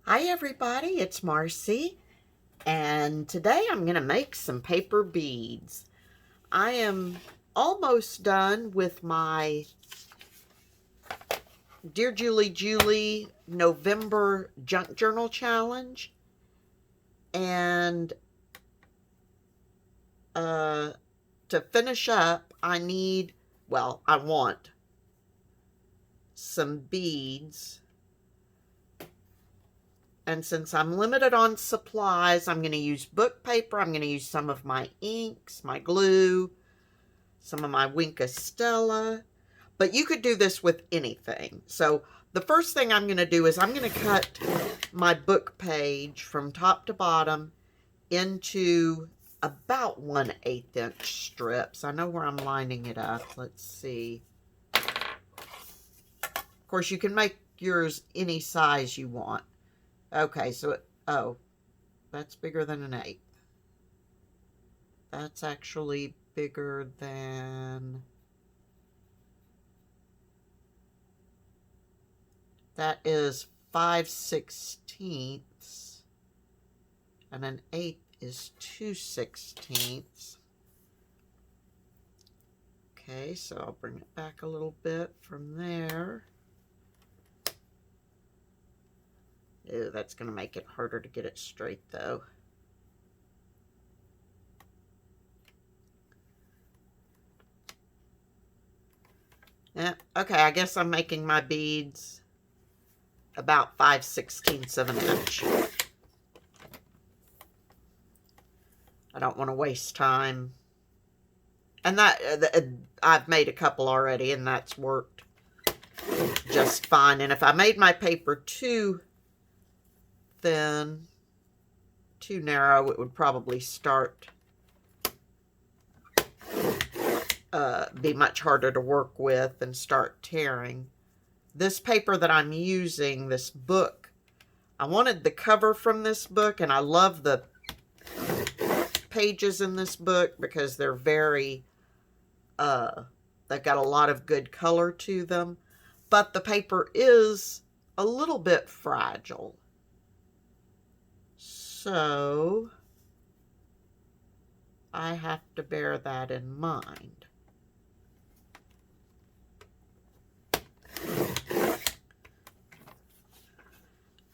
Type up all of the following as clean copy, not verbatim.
Hi everybody, it's Marcy, and today I'm going to make some paper beads. I am almost done with my Dear Julie Julie November Junk Journal Challenge, and to finish up I want some beads. And since I'm limited on supplies, I'm going to use book paper. I'm going to use some of my inks, my glue, some of my Wink Stella. But you could do this with anything. So the first thing I'm going to do is I'm going to cut my book page from top to bottom into about 1/8 inch strips. I know where I'm lining it up. Let's see. Of course, you can make yours any size you want. Okay, so, that's bigger than an 1/8. That's actually bigger than... That is 5/16, and an 1/8 is 2/16. Okay, so I'll bring it back a little bit from there. Ew, that's going to make it harder to get it straight, though. Yeah, okay, I guess I'm making my beads about 5/16 of an inch. I don't want to waste time. And that I've made a couple already, and that's worked just fine. And if I made my paper too thin, too narrow, it would probably start be much harder to work with and start tearing. This paper that I'm using, this book, I wanted the cover from this book, and I love the pages in this book because they're very, they've got a lot of good color to them, but the paper is a little bit fragile. So I have to bear that in mind.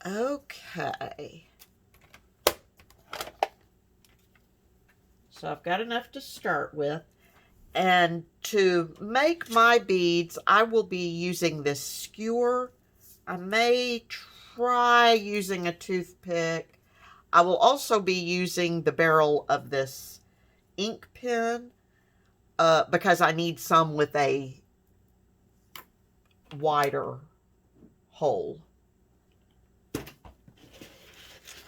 Okay. So I've got enough to start with. And to make my beads, I will be using this skewer. I may try using a toothpick. I will also be using the barrel of this ink pen because I need some with a wider hole.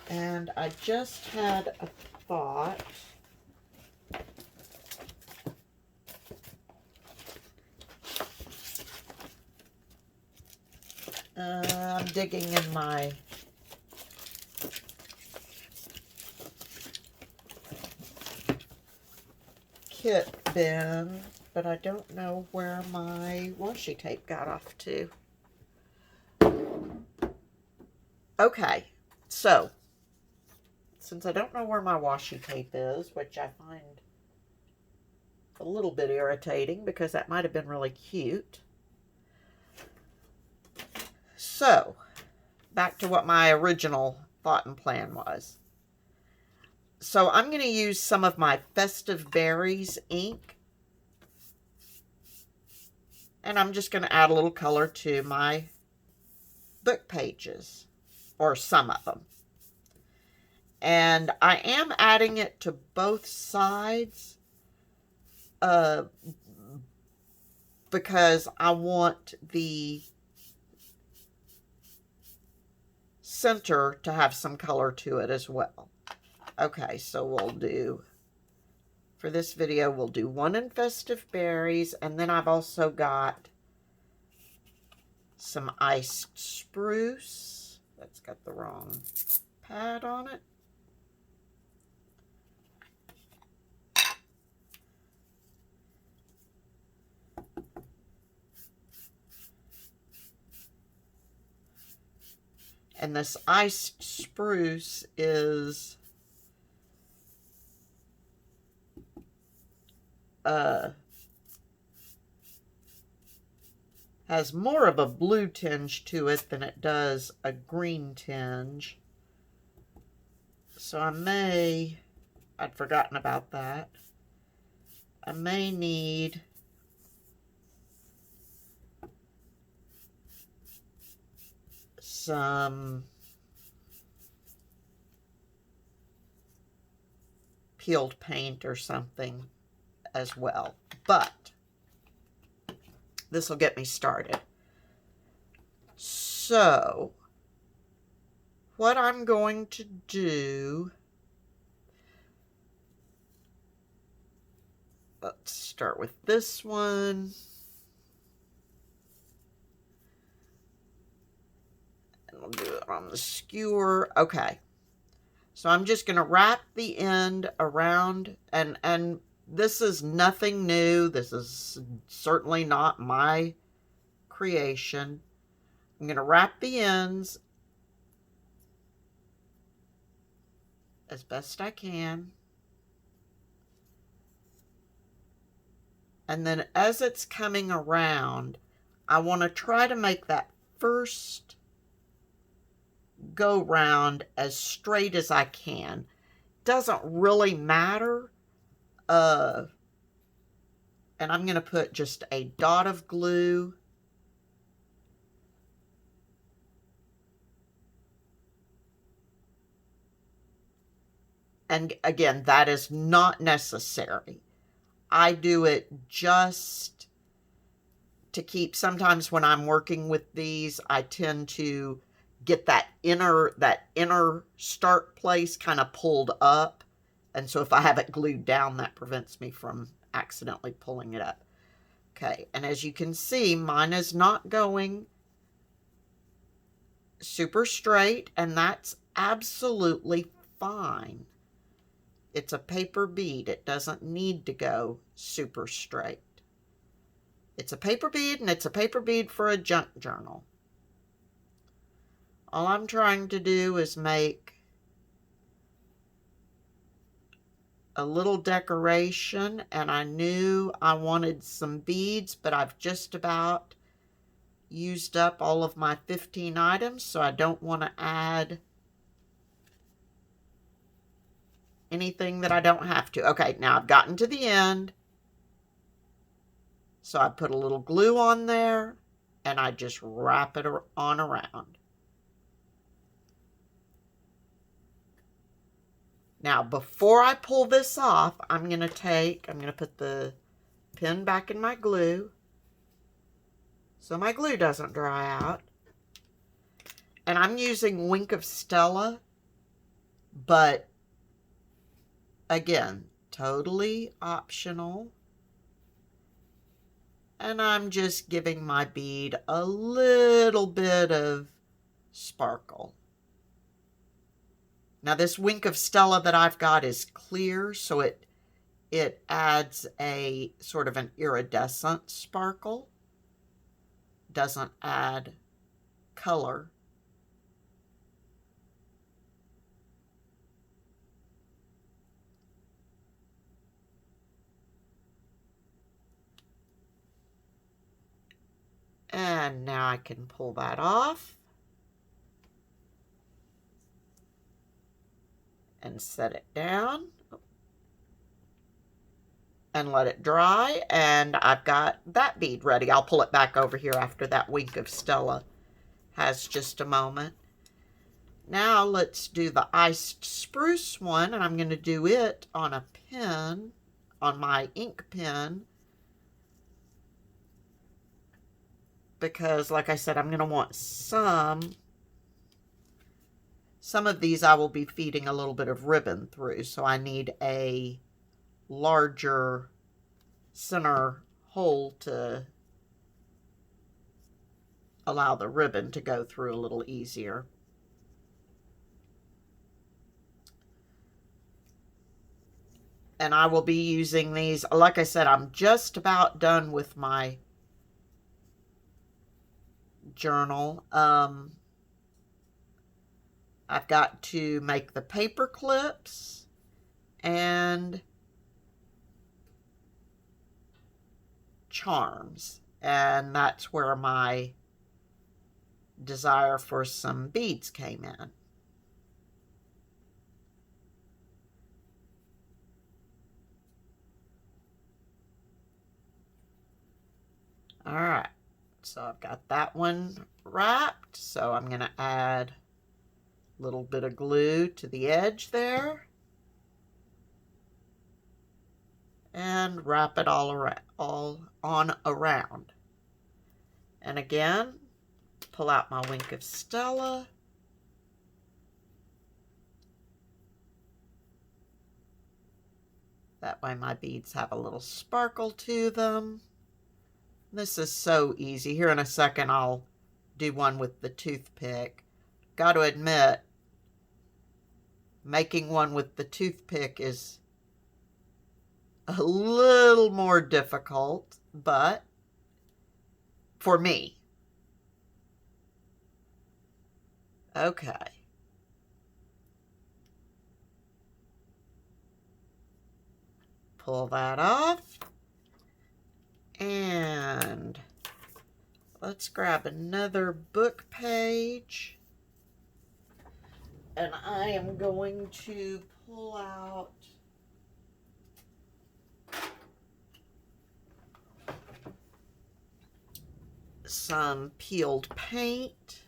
And I just had a thought. I'm digging in my kit bin, but I don't know where my washi tape got off to. Okay, so since I don't know where my washi tape is, which I find a little bit irritating because that might have been really cute. So, back to what my original thought and plan was. So I'm going to use some of my Festive Berries ink, and I'm just going to add a little color to my book pages, or some of them. And I am adding it to both sides because I want the center to have some color to it as well. Okay, so we'll do, for this video, we'll do one in Festive Berries, and then I've also got some iced spruce. That's got the wrong pad on it. And this iced spruce is has more of a blue tinge to it than it does a green tinge. So I'd forgotten about that. I may need some peeled paint or something as well, but this will get me started. So what I'm going to do, let's start with this one. And we'll do it on the skewer. Okay. So I'm just going to wrap the end around, and this is nothing new. This is certainly not my creation. I'm going to wrap the ends as best I can. And then as it's coming around, I want to try to make that first go round as straight as I can. Doesn't really matter. And I'm going to put just a dot of glue. And again, that is not necessary. I do it just to keep, sometimes when I'm working with these, I tend to get that inner start place kind of pulled up. And so if I have it glued down, that prevents me from accidentally pulling it up. Okay, and as you can see, mine is not going super straight, and that's absolutely fine. It's a paper bead. It doesn't need to go super straight. It's a paper bead, and it's a paper bead for a junk journal. All I'm trying to do is make a little decoration, and I knew I wanted some beads, but I've just about used up all of my 15 items, so I don't want to add anything that I don't have to. Okay, now I've gotten to the end, so I put a little glue on there, and I just wrap it on around. Now, before I pull this off, I'm going to put the pin back in my glue so my glue doesn't dry out. And I'm using Wink of Stella, but again, totally optional. And I'm just giving my bead a little bit of sparkle. Now this Wink of Stella that I've got is clear, so it adds a sort of an iridescent sparkle. Doesn't add color. And now I can pull that off and set it down and let it dry, and I've got that bead ready. I'll pull it back over here after that Wink of Stella has just a moment. Now let's do the iced spruce one, and I'm going to do it on a pen, on my ink pen, because like I said, I'm going to want some of these I will be feeding a little bit of ribbon through, so I need a larger center hole to allow the ribbon to go through a little easier. And I will be using these, like I said, I'm just about done with my journal. I've got to make the paper clips and charms. And that's where my desire for some beads came in. All right, so I've got that one wrapped. So I'm going to add a little bit of glue to the edge there and wrap it all around. And again, pull out my Wink of Stella. That way my beads have a little sparkle to them. This is so easy. Here in a second I'll do one with the toothpick. Got to admit, making one with the toothpick is a little more difficult, but for me. Okay. Pull that off. And let's grab another book page. And I am going to pull out some peeled paint.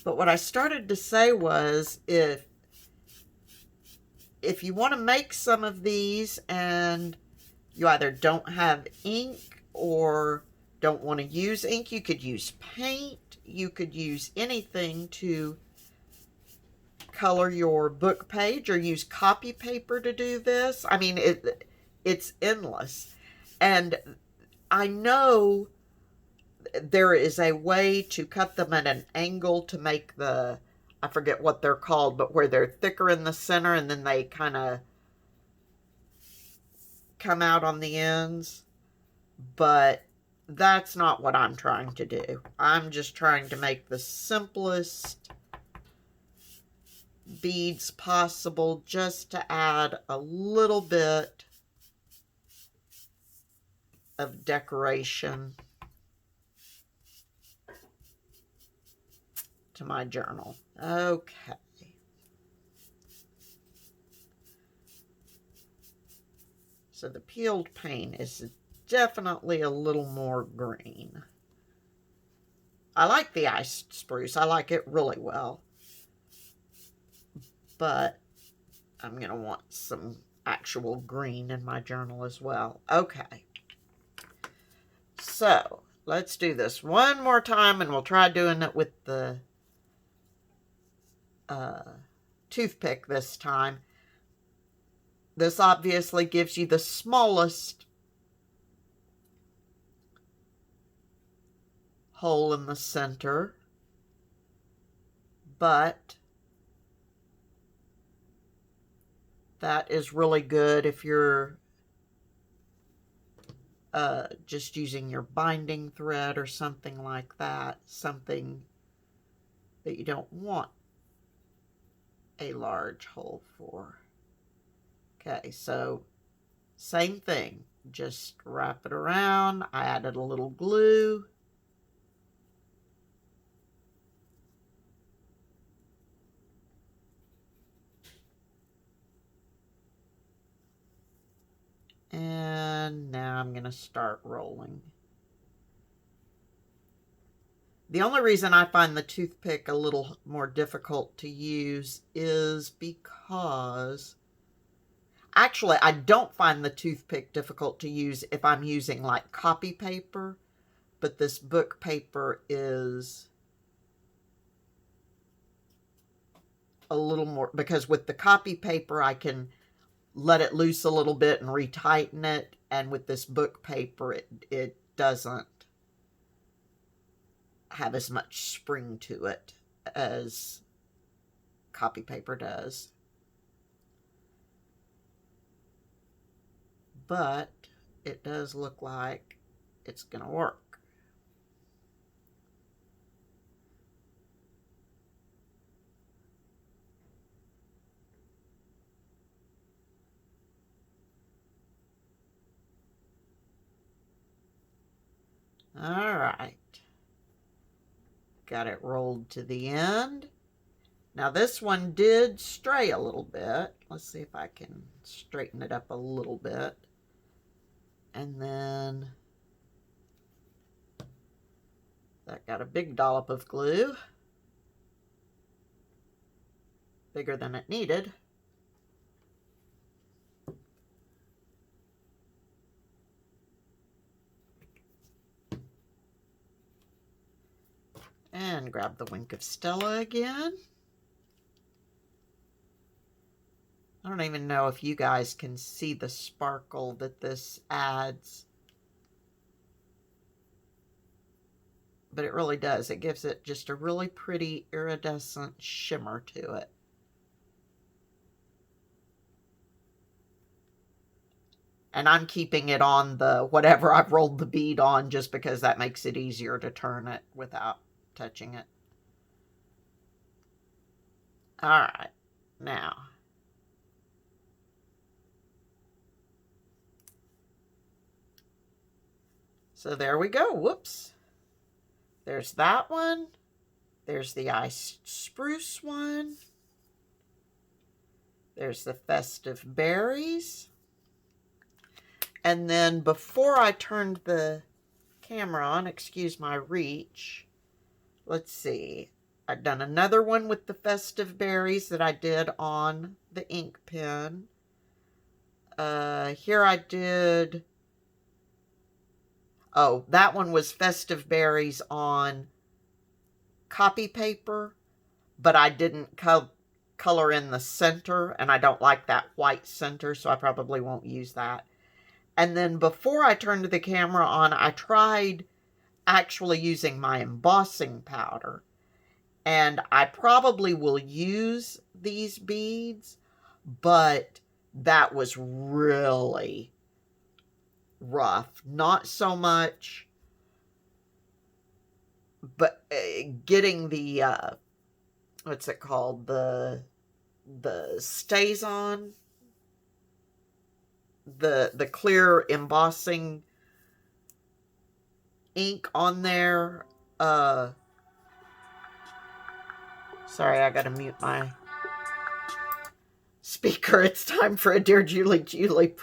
But what I started to say was, if you want to make some of these and you either don't have ink or don't want to use ink, you could use paint. You could use anything to color your book page, or use copy paper to do this. I mean, it's endless. And I know there is a way to cut them at an angle to make the, I forget what they're called, but where they're thicker in the center and then they kind of come out on the ends. But that's not what I'm trying to do. I'm just trying to make the simplest beads possible, just to add a little bit of decoration to my journal. Okay. So the peeled paint is definitely a little more green. I like the iced spruce. I like it really well. But I'm going to want some actual green in my journal as well. Okay. So let's do this one more time, and we'll try doing it with the toothpick this time. This obviously gives you the smallest hole in the center, but that is really good if you're just using your binding thread or something like that, something that you don't want a large hole for. Okay, so same thing, just wrap it around. I added a little glue. And now I'm going to start rolling. The only reason I find the toothpick a little more difficult to use is because, actually, I don't find the toothpick difficult to use if I'm using like copy paper, but this book paper is a little more, because with the copy paper I can let it loose a little bit and retighten it, and with this book paper it doesn't have as much spring to it as copy paper does. But it does look like it's going to work. All right. Got it rolled to the end. Now this one did stray a little bit. Let's see if I can straighten it up a little bit. And then that got a big dollop of glue. Bigger than it needed. And grab the Wink of Stella again. I don't even know if you guys can see the sparkle that this adds. But it really does. It gives it just a really pretty iridescent shimmer to it. And I'm keeping it on the whatever I've rolled the bead on just because that makes it easier to turn it without touching it. All right, now. So there we go. Whoops. There's that one. There's the ice spruce one. There's the festive berries. And then before I turned the camera on, excuse my reach, let's see. I've done another one with the festive berries that I did on the ink pen. Here I did, oh, that one was festive berries on copy paper, but I didn't color in the center, and I don't like that white center, so I probably won't use that. And then before I turned the camera on, I tried actually using my embossing powder. And I probably will use these beads, but that was really rough. Not so much, but getting the, what's it called? The stays on. The clear embossing ink on there. Sorry, I gotta mute my speaker. It's time for a Dear Julie Julie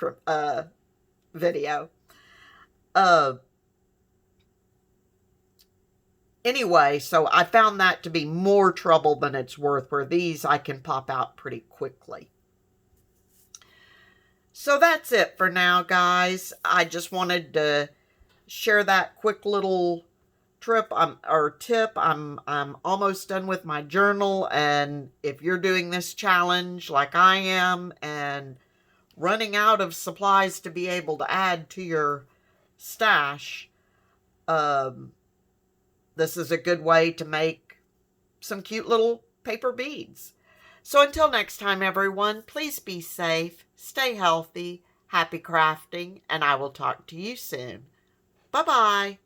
video. Anyway, so I found that to be more trouble than it's worth, where these I can pop out pretty quickly. So that's it for now, guys. I just wanted to share that quick little tip. I'm almost done with my journal, and if you're doing this challenge like I am and running out of supplies to be able to add to your stash, this is a good way to make some cute little paper beads. So until next time, everyone, please be safe, stay healthy, happy crafting, and I will talk to you soon. Bye-bye.